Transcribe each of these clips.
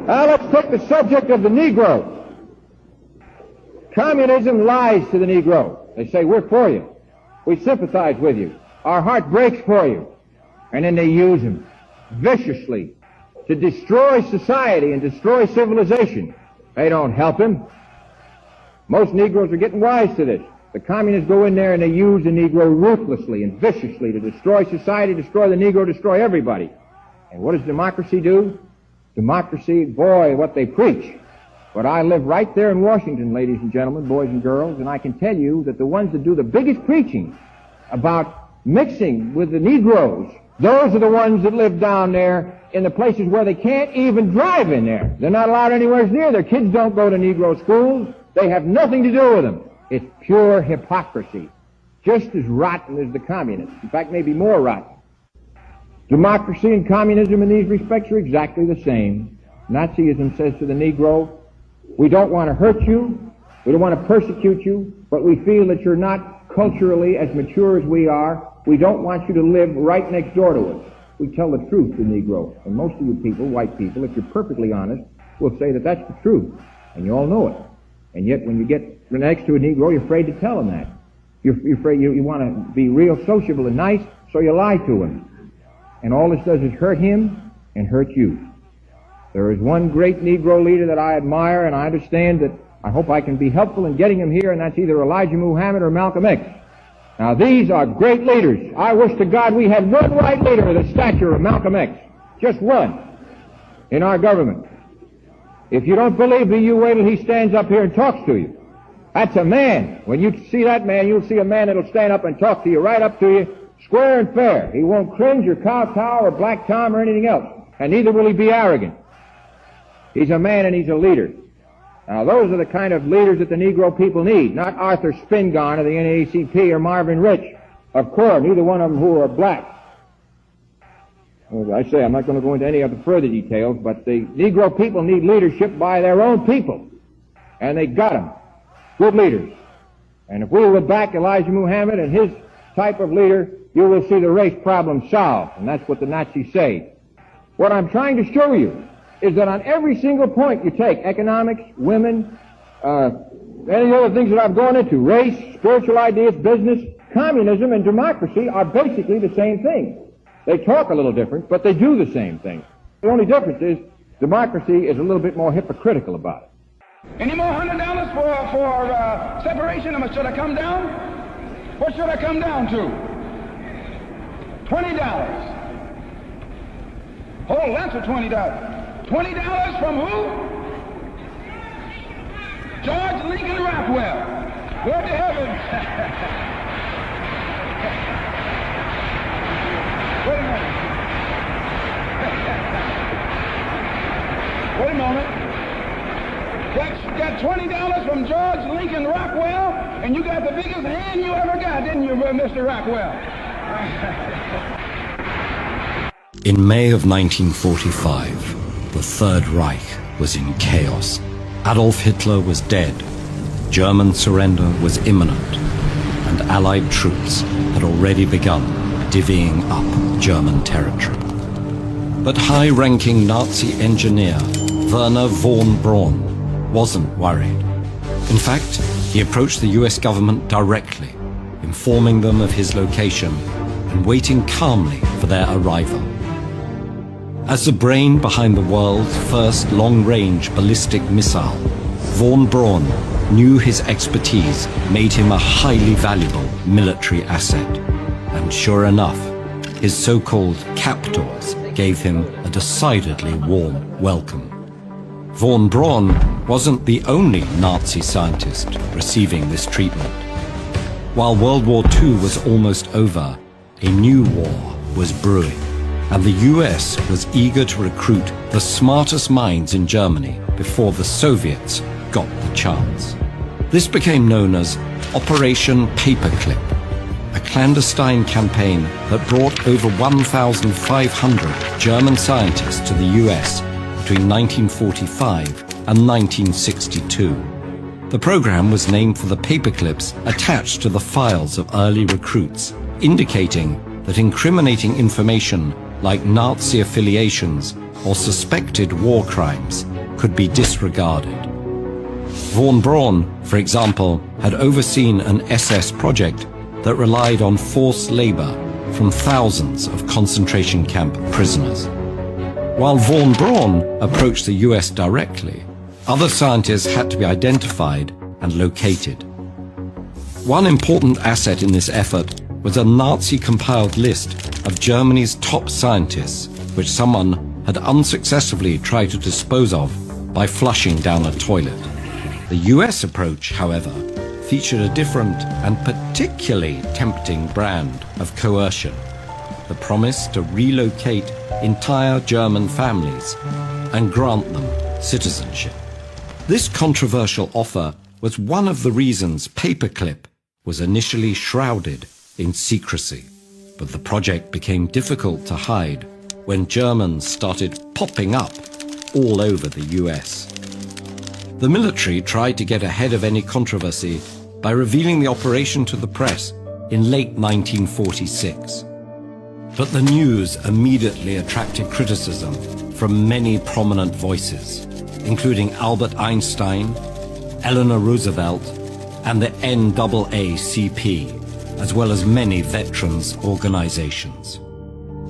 Now let's take the subject of the Negro. Communism lies to the Negro. They say, we're for you. We sympathize with you. Our heart breaks for you. And then they use him viciously to destroy society and destroy civilization. They don't help him. Most Negroes are getting wise to this. The communists go in there and they use the Negro ruthlessly and viciously to destroy society, destroy the Negro, destroy everybody. And what does democracy do? Democracy, boy, what they preach. But I live right there in Washington, ladies and gentlemen, boys and girls, and I can tell you that the ones that do the biggest preaching about mixing with the Negroes, those are the ones that live down there in the places where they can't even drive in there. They're not allowed anywhere near. Their kids don't go to Negro schools. They have nothing to do with them. It's pure hypocrisy, just as rotten as the communists. In fact, maybe more rotten. Democracy and communism in these respects are exactly the same. Nazism says to the Negro, we don't want to hurt you, we don't want to persecute you, but we feel that you're not culturally as mature as we are. We don't want you to live right next door to us. We tell the truth to Negro. And most of you people, white people, if you're perfectly honest, will say that that's the truth. And you all know it. And yet when you get next to a Negro, you're afraid to tell him that. You're afraid you want to be real sociable and nice, so you lie to him. And all this does is hurt him and hurt you. There is one great Negro leader that I admire, and I understand that I hope I can be helpful in getting him here, and that's either Elijah Muhammad or Malcolm X. Now, these are great leaders. I wish to God we had one white leader of the stature of Malcolm X. Just one in our government. If you don't believe me, you wait till he stands up here and talks to you. That's a man. When you see that man, you'll see a man that'll stand up and talk to you, right up to you, square and fair. He won't cringe or kowtow or black Tom or anything else. And neither will he be arrogant. He's a man and he's a leader. Now, those are the kind of leaders that the Negro people need, not Arthur Spingarn of the NAACP or Marvin Rich of CORE, neither one of them who are black. As I say, I'm not going to go into any other further details, but the Negro people need leadership by their own people. And they got them. Good leaders. And if we will back Elijah Muhammad and his type of leader, you will see the race problem solved. And that's what the Nazis say. What I'm trying to show you is that on every single point you take, economics, women, any other things that I've gone into, race, spiritual ideas, business, communism, and democracy are basically the same thing. They talk a little different, but they do the same thing. The only difference is democracy is a little bit more hypocritical about it. Any more $100 for separation? Should I come down? What should I come down to? $20. Hold on for $20. $20 from who? George Lincoln Rockwell. Where to heaven? Wait a moment. Got $20 from George Lincoln Rockwell, and you got the biggest hand you ever got, didn't you, Mr. Rockwell? In May of 1945, the Third Reich was in chaos. Adolf Hitler was dead, German surrender was imminent, and Allied troops had already begun divvying up German territory. But high-ranking Nazi engineer Werner von Braun wasn't worried. In fact, he approached the US government directly, informing them of his location and waiting calmly for their arrival. As the brain behind the world's first long-range ballistic missile, von Braun knew his expertise made him a highly valuable military asset. And sure enough, his so-called captors gave him a decidedly warm welcome. Von Braun wasn't the only Nazi scientist receiving this treatment. While World War II was almost over, a new war was brewing. And the US was eager to recruit the smartest minds in Germany before the Soviets got the chance. This became known as Operation Paperclip, a clandestine campaign that brought over 1,500 German scientists to the US between 1945 and 1962. The program was named for the paperclips attached to the files of early recruits, indicating that incriminating information like Nazi affiliations or suspected war crimes could be disregarded. Von Braun, for example, had overseen an SS project that relied on forced labor from thousands of concentration camp prisoners. While von Braun approached the US directly, other scientists had to be identified and located. One important asset in this effort was a Nazi-compiled list of Germany's top scientists, which someone had unsuccessfully tried to dispose of by flushing down a toilet. The US approach, however, featured a different and particularly tempting brand of coercion, the promise to relocate entire German families and grant them citizenship. This controversial offer was one of the reasons Paperclip was initially shrouded in secrecy, but the project became difficult to hide when Germans started popping up all over the US. The military tried to get ahead of any controversy by revealing the operation to the press in late 1946. But the news immediately attracted criticism from many prominent voices, including Albert Einstein, Eleanor Roosevelt, and the NAACP, as well as many veterans organizations.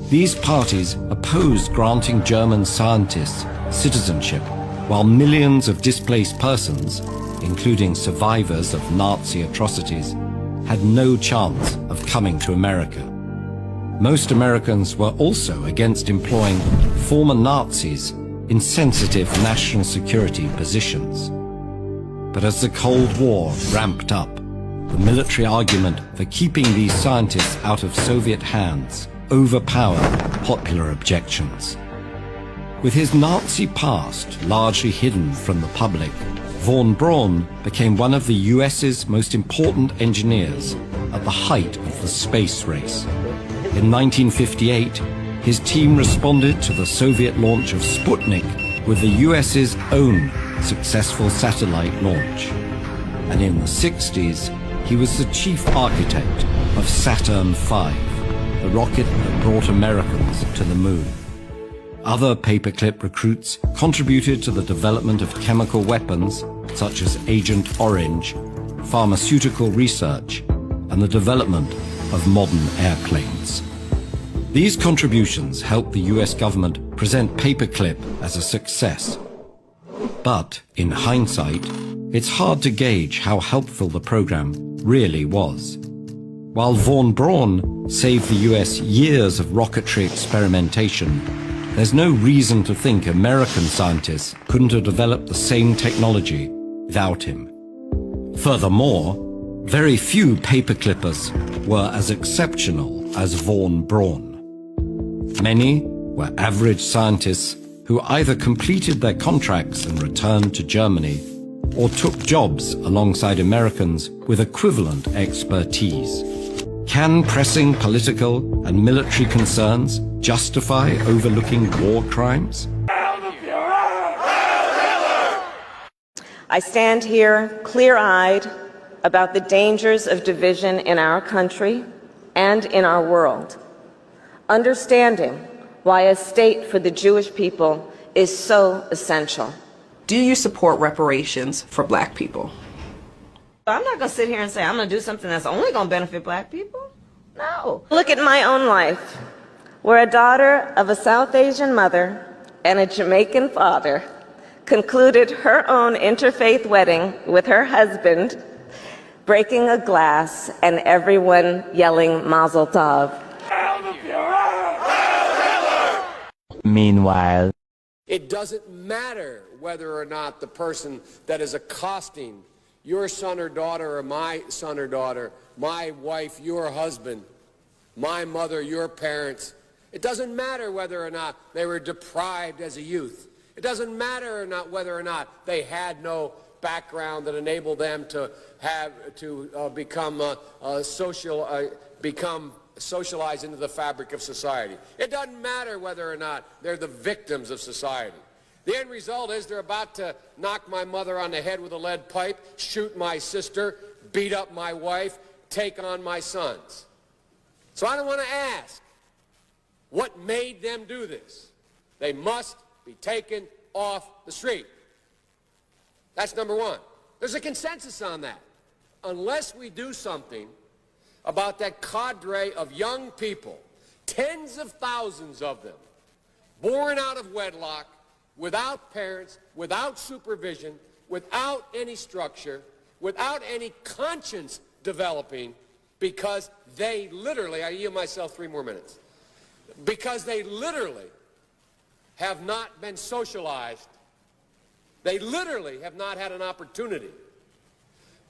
These parties opposed granting German scientists citizenship, while millions of displaced persons, including survivors of Nazi atrocities, had no chance of coming to America. Most Americans were also against employing former Nazis in sensitive national security positions. But as the Cold War ramped up, the military argument for keeping these scientists out of Soviet hands overpowered popular objections. With his Nazi past largely hidden from the public, von Braun became one of the US's most important engineers at the height of the space race. In 1958, his team responded to the Soviet launch of Sputnik with the US's own successful satellite launch. And in the 60s, he was the chief architect of Saturn V, the rocket that brought Americans to the moon. Other Paperclip recruits contributed to the development of chemical weapons, such as Agent Orange, pharmaceutical research, and the development of modern airplanes. These contributions helped the US government present Paperclip as a success. But, in hindsight, it's hard to gauge how helpful the program really was. While von Braun saved the US years of rocketry experimentation, there's no reason to think American scientists couldn't have developed the same technology without him. Furthermore, very few paperclippers were as exceptional as von Braun. Many were average scientists who either completed their contracts and returned to Germany, or took jobs alongside Americans with equivalent expertise. Can pressing political and military concerns justify overlooking war crimes? I stand here clear-eyed about the dangers of division in our country and in our world, understanding why a state for the Jewish people is so essential. Do you support reparations for Black people? I'm not going to sit here and say I'm going to do something that's only going to benefit Black people. No. Look at my own life, where a daughter of a South Asian mother and a Jamaican father concluded her own interfaith wedding with her husband, breaking a glass and everyone yelling Mazel Tov. Meanwhile, it doesn't matter whether or not the person that is accosting your son or daughter or my son or daughter, my wife, your husband, my mother, your parents, it doesn't matter whether or not they were deprived as a youth. It doesn't matter or not whether or not they had no background that enabled them to become socialized into the fabric of society. It doesn't matter whether or not they're the victims of society. The end result is they're about to knock my mother on the head with a lead pipe, shoot my sister, beat up my wife, take on my sons. So I don't want to ask what made them do this. They must be taken off the street. That's number one. There's a consensus on that. Unless we do something about that cadre of young people, tens of thousands of them, born out of wedlock, without parents, without supervision, without any structure, without any conscience developing, because they literally, I yield myself 3 more minutes, because they literally have not been socialized. They literally have not had an opportunity.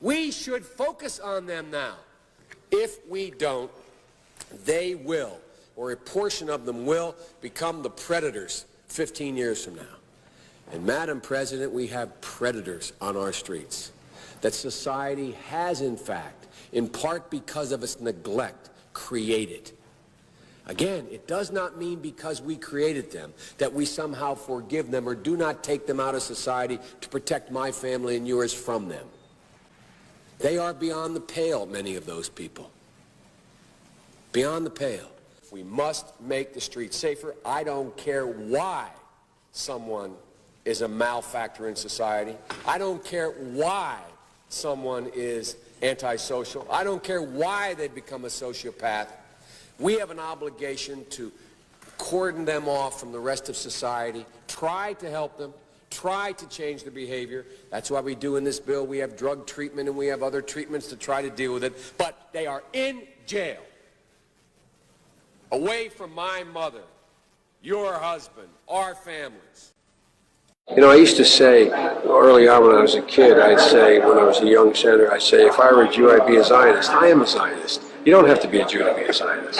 We should focus on them now. If we don't, they will, or a portion of them will, become the predators 15 years from now. And Madam President, we have predators on our streets that society has, in fact, in part because of its neglect, created. Again, it does not mean because we created them that we somehow forgive them or do not take them out of society to protect my family and yours from them. They are beyond the pale, many of those people. Beyond the pale. We must make the streets safer. I don't care why someone is a malefactor in society. I don't care why someone is antisocial. I don't care why they become a sociopath. We have an obligation to cordon them off from the rest of society, try to help them, try to change their behavior. That's why we do in this bill. We have drug treatment and we have other treatments to try to deal with it. But they are in jail, away from my mother, your husband, our families. You know, I used to say early on when I was a kid, I'd say, when I was a young senator, I'd say, if I were a Jew, I'd be a Zionist. I am a Zionist. You don't have to be a Jew to be a Zionist.